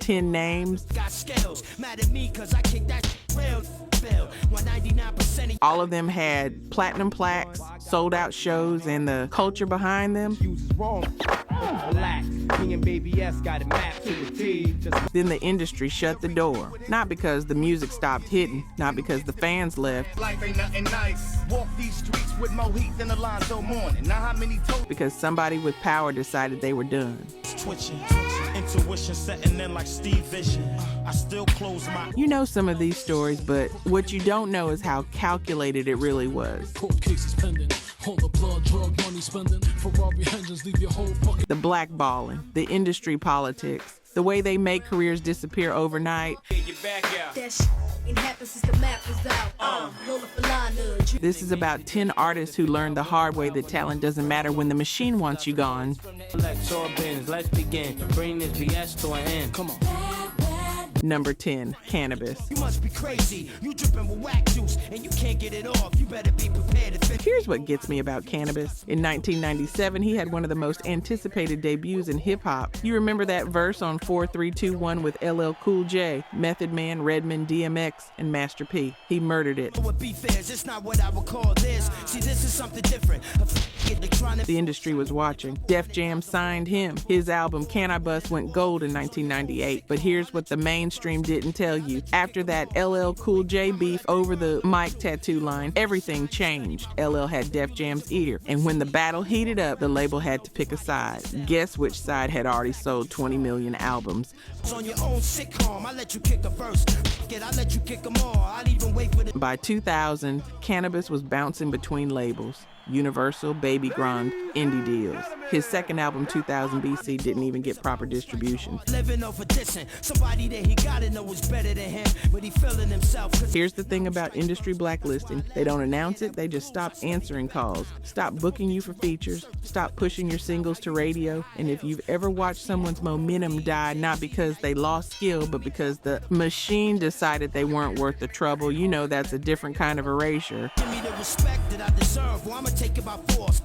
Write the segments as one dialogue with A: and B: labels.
A: 10 names. All of them had platinum plaques, sold out shows, and the culture behind them. Then the industry shut the door. Not because the music stopped hitting, not because the fans left. Life ain't nothing nice. Walk these streets with more heat than Alonzo Mourning. Now how many because somebody with power decided they were done. Intuition setting in like Steve Vision. I still close my. You know some of these stories, but what you don't know is how calculated it really was. Court cases pending. All the blood, drug money spending. Ferrari engines leave your whole bucket. The blackballing, the industry politics, the way they make careers disappear overnight. This is about 10 artists who learned the hard way that talent doesn't matter when the machine wants you gone. Let's begin. Bring this BS to an end. Come on. Number 10, Canibus. You must be crazy. You dripping with whack juice and you can't get it off. You better be prepared to. Here's what gets me about Canibus. In 1997, he had one of the most anticipated debuts in hip-hop. You remember that verse on 4321 with LL Cool J, Method Man, Redman, DMX, and Master P. He murdered it. It's not what I would call this. See, this is something different. The industry was watching. Def Jam signed him. His album Canibus went gold in 1998. But here's what the mainstream didn't tell you. After that LL Cool J beef over the mic tattoo line, everything changed. LL had Def Jam's ear, and when the battle heated up, the label had to pick a side. Guess which side had already sold 20 million albums? By 2000, Canibus was bouncing between labels. Universal, Baby Grand, indie deals. His second album, 2000 BC, didn't even get proper distribution. Here's the thing about industry blacklisting. They don't announce it, they just stop answering calls, stop booking you for features, stop pushing your singles to radio, and if you've ever watched someone's momentum die, not because they lost skill, but because the machine decided they weren't worth the trouble, you know that's a different kind of erasure. Give me the respect that I deserve, or I'ma take it by force.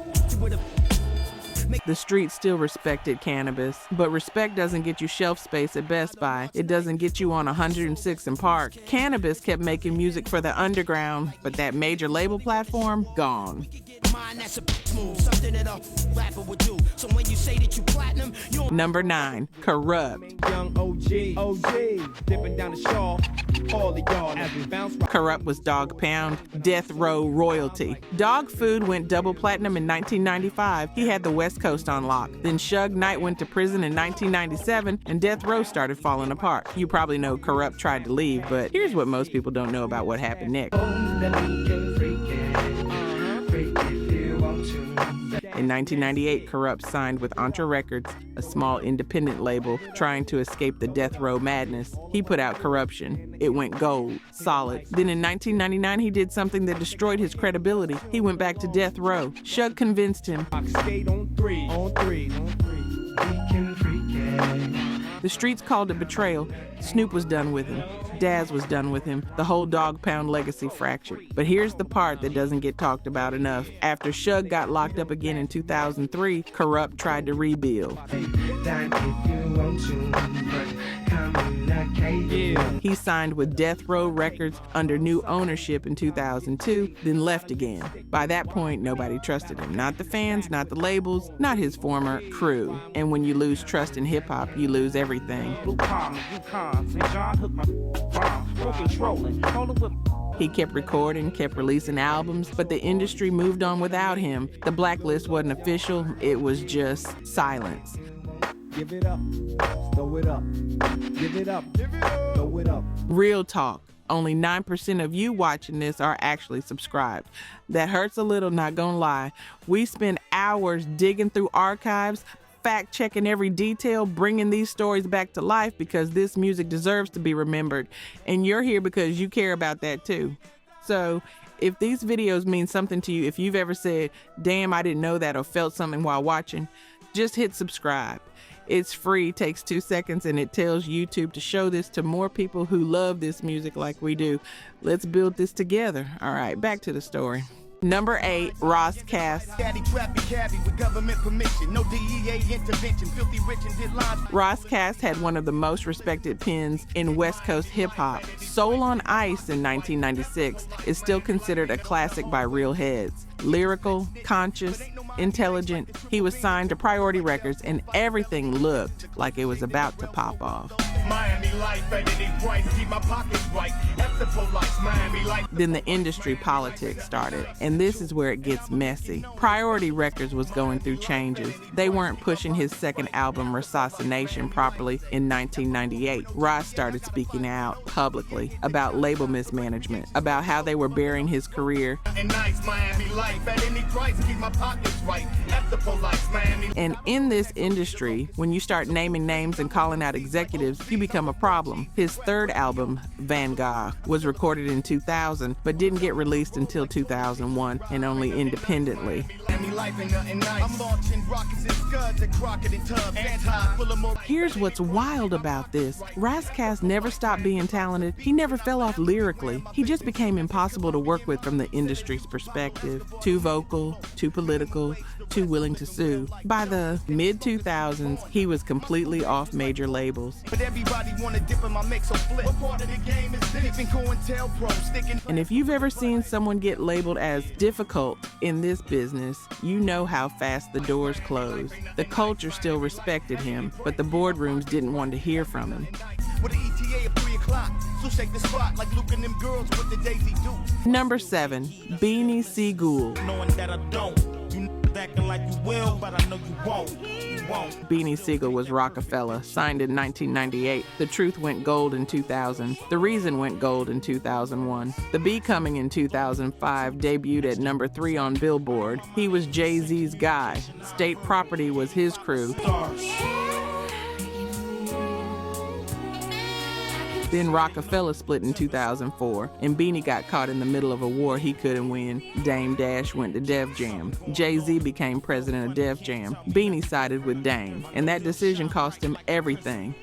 A: The street still respected Canibus, but respect doesn't get you shelf space at Best Buy. It doesn't get you on 106 and Park. Canibus kept making music for the underground, but that major label platform, gone. Number 9, Kurupt. Kurupt was Dog Pound, Death Row royalty. Dog Food went double platinum in 1995. He had the West Coast on lock. Then Suge Knight went to prison in 1997, and Death Row started falling apart. You probably know Kurupt tried to leave, but here's what most people don't know about what happened next. In 1998, Kurupt signed with Entra Records, a small independent label trying to escape the Death Row madness. He put out Corruption. It went gold, solid. Then in 1999, he did something that destroyed his credibility. He went back to Death Row. Suge convinced him. The streets called it betrayal. Snoop was done with him. Daz was done with him. The whole Dog Pound legacy fractured. But here's the part that doesn't get talked about enough. After Suge got locked up again in 2003, Kurupt tried to rebuild. He signed with Death Row Records under new ownership in 2002, then left again. By that point, nobody trusted him. Not the fans, not the labels, not his former crew. And when you lose trust in hip-hop, you lose everything. He kept recording, kept releasing albums, but the industry moved on without him. The blacklist wasn't official, it was just silence.
B: Give it up, throw it up, give it up, throw it up.
A: Real talk. Only 9% of you watching this are actually subscribed. That hurts a little, not gonna lie. We spend hours digging through archives, fact-checking every detail, bringing these stories back to life because this music deserves to be remembered. And you're here because you care about that too. So if these videos mean something to you, if you've ever said, damn, I didn't know that, or felt something while watching, just hit subscribe. It's free, takes 2 seconds, and it tells YouTube to show this to more people who love this music like we do. Let's build this together. All right, back to the story. Number 8, Ras Kass. Ras Kass had one of the most respected pens in West Coast hip-hop. Soul on Ice in 1996 is still considered a classic by real heads. Lyrical, conscious, intelligent, he was signed to Priority Records and everything looked like it was about to pop off. Then the industry politics started, and this is where it gets messy. Priority Records was going through changes. They weren't pushing his second album, Reciprocation, properly in 1998. Ras started speaking out publicly about label mismanagement, about how they were burying his career. And in this industry, when you start naming names and calling out executives, you become a problem. His third album, Vanguard, was recorded in 2000, but didn't get released until 2001 and only independently. Here's what's wild about this. Ras Kass never stopped being talented. He never fell off lyrically. He just became impossible to work with from the industry's perspective. Too vocal, too political, too willing to sue. By the mid-2000s, he was completely off major labels. And if you've ever seen someone get labeled as difficult in this business, you know how fast the doors close. The culture still respected him, but the boardrooms didn't want to hear from him. Number 7, Beanie Sigel. Beanie Sigel was Rockefeller, signed in 1998. The Truth went gold in 2000. The Reason went gold in 2001. The Becoming in 2005 debuted at number 3 on Billboard. He was Jay-Z's guy. State Property was his crew. Then Rockefeller split in 2004, and Beanie got caught in the middle of a war he couldn't win. Dame Dash went to Def Jam. Jay-Z became president of Def Jam. Beanie sided with Dame, and that decision cost him everything.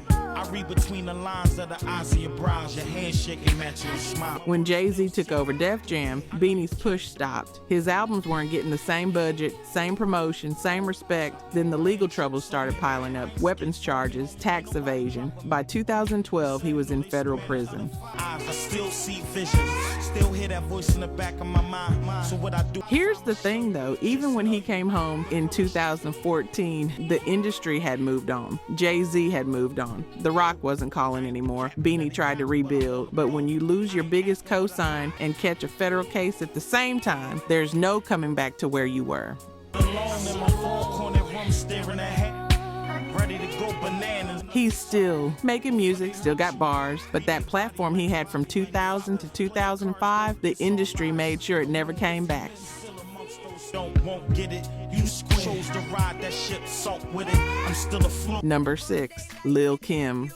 A: I read between the lines of the eyes of your brows, your handshake matching your smile. When Jay-Z took over Def Jam, Beanie's push stopped. His albums weren't getting the same budget, same promotion, same respect. Then the legal troubles started piling up. Weapons charges, tax evasion. By 2012, he was in federal prison. I still see visions, still hear that voice in the back of my mind. So what I do. Here's the thing though, even when he came home in 2014, the industry had moved on. Jay-Z had moved on. The Rock wasn't calling anymore. Beanie tried to rebuild, but when you lose your biggest cosign and catch a federal case at the same time, there's no coming back to where you were. He's still making music, still got bars, but that platform he had from 2000 to 2005, the industry made sure it never came back. Number 6, Lil Kim.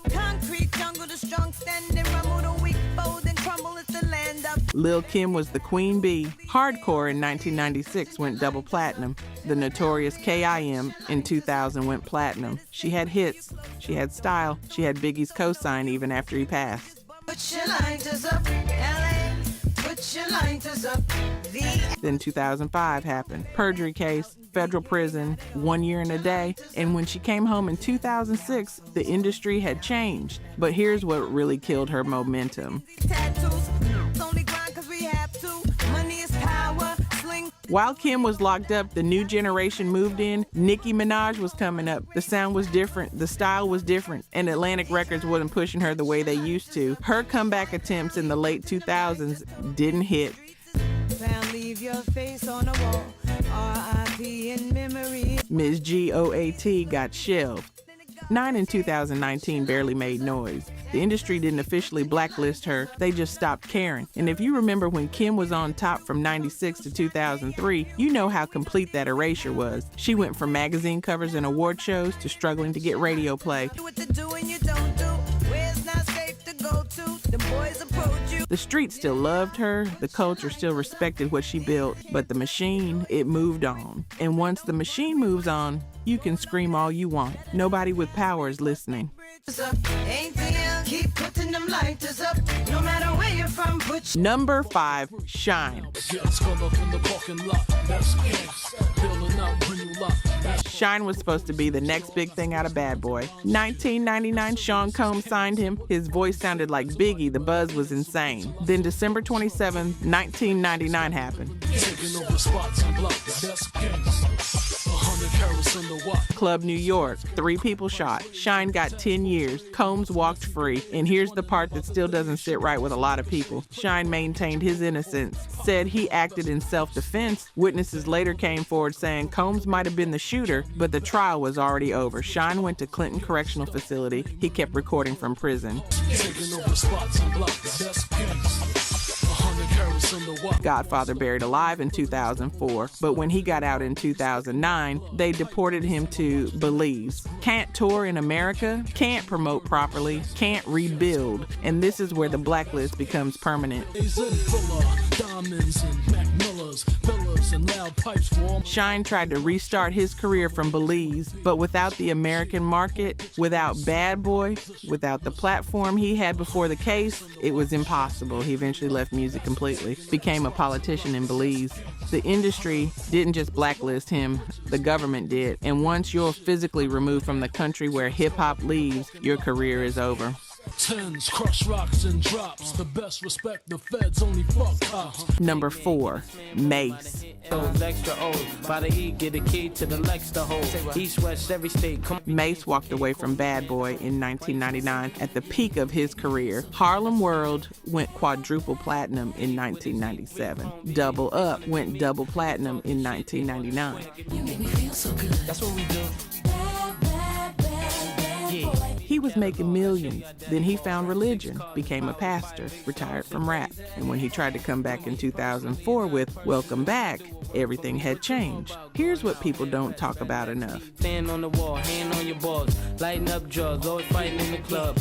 A: Lil Kim was the queen bee. Hardcore in 1996 went double platinum. The notorious K.I.M. in 2000 went platinum. She had hits, she had style, she had Biggie's cosign even after he passed. Put your lighters up, LA. Put your lighters up. Then 2005 happened. Perjury case, federal prison, 1 year and a day. And when she came home in 2006, the industry had changed. But here's what really killed her momentum. While Kim was locked up, the new generation moved in. Nicki Minaj was coming up. The sound was different, the style was different, and Atlantic Records wasn't pushing her the way they used to. Her comeback attempts in the late 2000s didn't hit. Leave your face on the wall. R.I.P. in memory. Ms. G.O.A.T. got shelved. 9 in 2019 barely made noise. The industry didn't officially blacklist her, they just stopped caring. And if you remember when Kim was on top from 96 to 2003, you know how complete that erasure was. She went from magazine covers and award shows to struggling to get radio play. The street still loved her, the culture still respected what she built, but the machine, it moved on. And once the machine moves on, you can scream all you want. Nobody with power is listening. Keep putting them lighters up, no matter where. Number 5, Shyne. Shyne was supposed to be the next big thing out of Bad Boy. 1999, Sean Combs signed him. His voice sounded like Biggie. The buzz was insane. Then December 27, 1999 happened. Club New York, 3 people shot. Shyne got 10 years. Combs walked free. And here's the part that still doesn't sit right with a lot of people. Shyne maintained his innocence, said he acted in self-defense. Witnesses later came forward saying Combs might have been the shooter, but the trial was already over. Shyne went to Clinton Correctional Facility. He kept recording from prison. Godfather buried alive in 2004, but when he got out in 2009, they deported him to Belize. Can't tour in America, can't promote properly, can't rebuild, and this is where the blacklist becomes permanent. Shyne tried to restart his career from Belize, but without the American market, without Bad Boy, without the platform he had before the case, it was impossible. He eventually left music completely, became a politician in Belize. The industry didn't just blacklist him, the government did. And once you're physically removed from the country where hip-hop leaves, your career is over.
C: Tens, crush rocks and drops. The best respect, the feds only fuck cops.
A: Number 4, Mase. Mase walked away from Bad Boy in 1999 at the peak of his career. Harlem World went quadruple platinum in 1997. Double Up went double platinum in 1999.
C: You make me feel so good. That's what we do.
A: He was making millions. Then he found religion, became a pastor, retired from rap. And when he tried to come back in 2004 with Welcome Back, everything had changed. Here's what people don't talk about enough.
D: Stand on the wall, hand on your balls, lighting up drugs, always fighting in the club.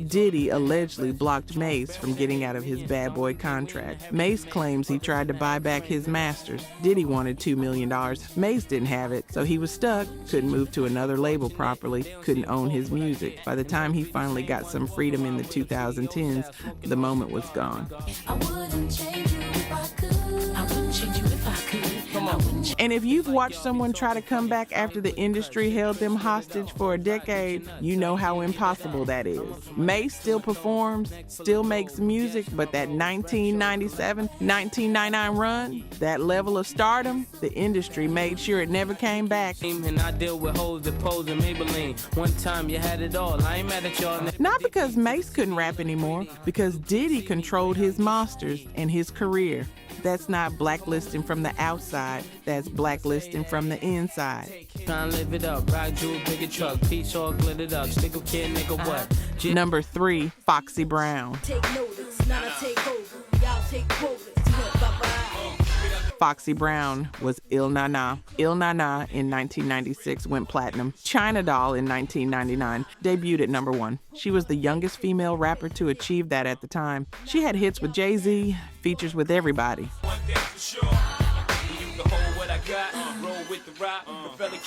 A: Diddy allegedly blocked Mase from getting out of his Bad Boy contract. Mase claims he tried to buy back his masters. Diddy wanted $2 million. Mase didn't have it, so he was stuck, couldn't move to another label properly, couldn't own his music. By the time he finally got some freedom in the 2010s, the moment was gone.
C: I wouldn't change you if I could. I wouldn't change you if I could.
A: And if you've watched someone try to come back after the industry held them hostage for a decade, you know how impossible that is. Mase still performs, still makes music, but that 1997, 1999 run, that level of stardom, the industry made sure it never came back.
D: And I deal with hoes that pose in Maybelline. One time you had it all. I ain't mad at y'all.
A: Not because Mase couldn't rap anymore, because Diddy controlled his masters and his career. That's not blacklisting from the outside, that's blacklisting from the inside.
D: Trying to live it up, rock jewel, bigger truck, piece all glittered up, stick a kid, nigga, what?
A: Number 3, Foxy Brown.
C: Take notice, not a take over. Y'all take quotas.
A: Foxy Brown was Il Na Na. Il Na Na in 1996 went platinum. China Doll in 1999 debuted at number 1. She was the youngest female rapper to achieve that at the time. She had hits with Jay-Z, features with everybody.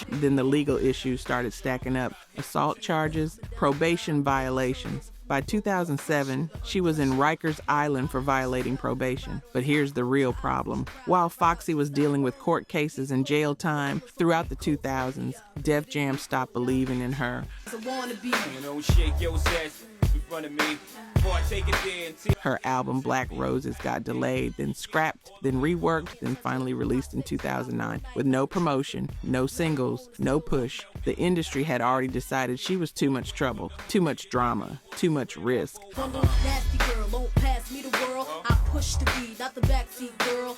A: Then the legal issues started stacking up. Assault charges, probation violations. By 2007, she was in Rikers Island for violating probation. But here's the real problem. While Foxy was dealing with court cases and jail time throughout the 2000s, Def Jam stopped believing in her. Her album Black Roses got delayed, then scrapped, then reworked, then finally released in 2009. With no promotion, no singles, no push, the industry had already decided she was too much trouble, too much drama, too much risk.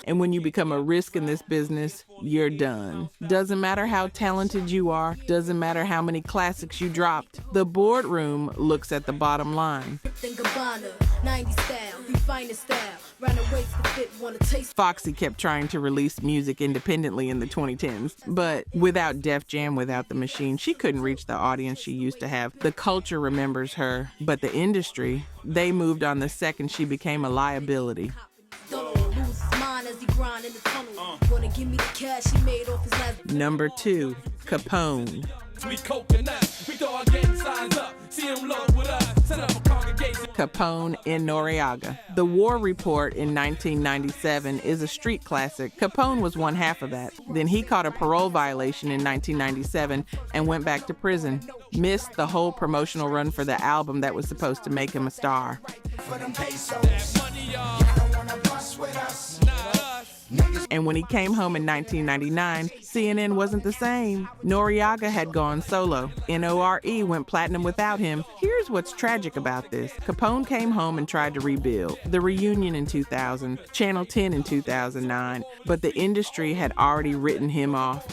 A: And when you become a risk in this business, you're done. Doesn't matter how talented you are, doesn't matter how many classics you dropped, the boardroom looks at the bottom line. Foxy kept trying to release music independently in the 2010s, but without Def Jam, without the machine, she couldn't reach the audience she used to have. The culture remembers her, but the industry, they moved on the second she became a liability. Number 2, Capone.
E: Sweet coconut, we dog getting signs up. See him low with us, set up a congregation.
A: Capone and N.W.A. The War Report in 1997 is a street classic. Capone was one half of that. Then he caught a parole violation in 1997 and went back to prison. Missed the whole promotional run for the album that was supposed to make him a star. And when he came home in 1999, CNN wasn't the same. N.W.A. had gone solo. N.W.A. went platinum without him. Here's what's tragic about this. Capone came home and tried to rebuild. The Reunion in 2000, Channel 10 in 2009, but the industry had already written him off.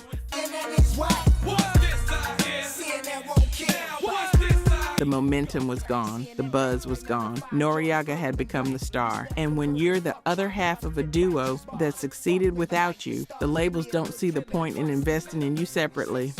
A: The momentum was gone. The buzz was gone. N.W.A. had become the star. And when you're the other half of a duo that succeeded without you, the labels don't see the point in investing in you separately.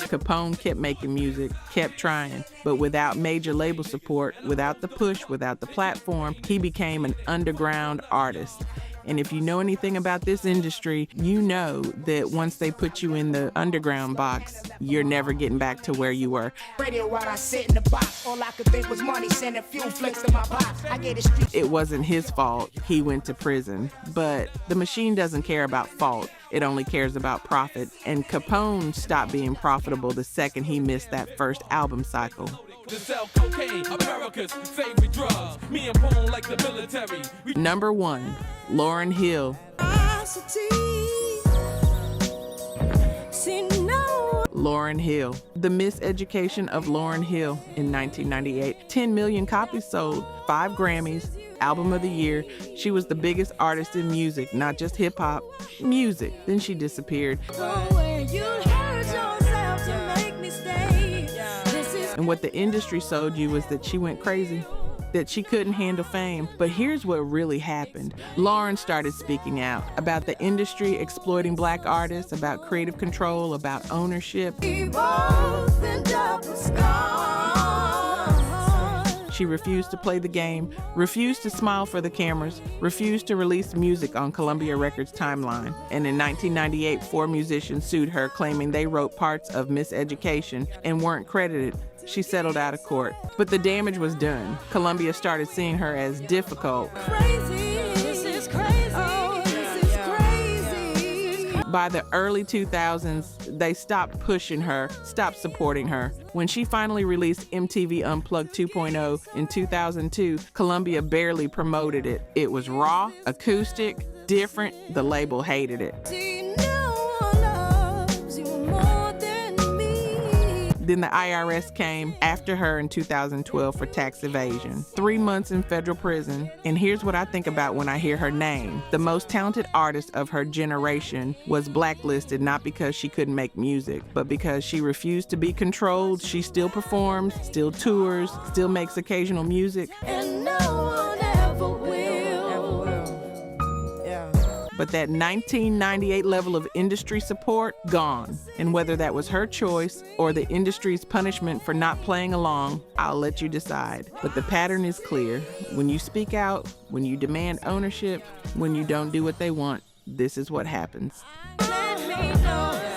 A: Capone kept making music, kept trying, but without major label support, without the push, without the platform, he became an underground artist. And if you know anything about this industry, you know that once they put you in the underground box, you're never getting back to where you were. It wasn't his fault. He went to prison. But the machine doesn't care about fault. It only cares about profit. And Capone stopped being profitable the second he missed that first album cycle. Number 1, Lauryn Hill. Lauryn Hill. The Miseducation of Lauryn Hill in 1998. 10 million copies sold, 5 Grammys, Album of the Year. She was the biggest artist in music, not just hip-hop, music. Then she disappeared. And what the industry sold you was that she went crazy, that she couldn't handle fame. But here's what really happened. Lauryn started speaking out about the industry exploiting black artists, about creative control, about ownership. She refused to play the game, refused to smile for the cameras, refused to release music on Columbia Records' timeline. And in 1998, 4 musicians sued her, claiming they wrote parts of Miseducation and weren't credited. She settled out of court. But the damage was done. Columbia started seeing her as difficult. By the early 2000s, they stopped pushing her, stopped supporting her. When she finally released MTV Unplugged 2.0 in 2002, Columbia barely promoted it. It was raw, acoustic, different. The label hated it. Then the IRS came after her in 2012 for tax evasion. 3 months in federal prison. And here's what I think about when I hear her name. The most talented artist of her generation was blacklisted, not because she couldn't make music, but because she refused to be controlled. She still performs, still tours, still makes occasional music. And no one ever will. But that 1998 level of industry support, gone. And whether that was her choice or the industry's punishment for not playing along, I'll let you decide. But the pattern is clear. When you speak out, when you demand ownership, when you don't do what they want, this is what happens. Let me know.